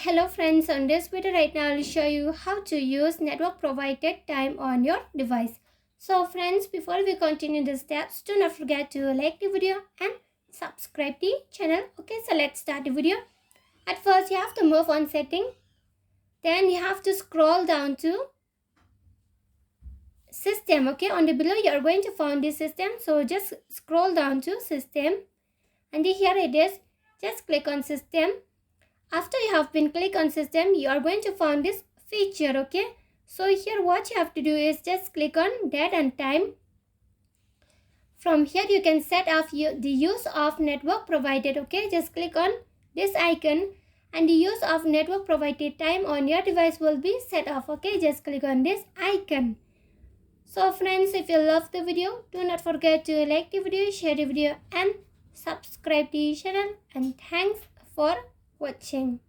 Hello friends, on this video right now I'll show you how to use network provided time on your device. So friends, before we continue the steps, do not forget to like the video and subscribe the channel. Okay, so let's start the video. At first you have to move on setting. Then you have to scroll down to system. Okay, on the below you are going to find the system. So just scroll down to system. And here it is. Just click on system. After you have been click on system, you are going to find this feature. Okay, so here what you have to do is just click on date and time. From here you can set off the use of network provided. Okay, just click on this icon and the use of network provided time on your device will be set off. Okay, just click on this icon. So friends, if you love the video, do not forget to like the video, share the video and subscribe the channel, and thanks for watching.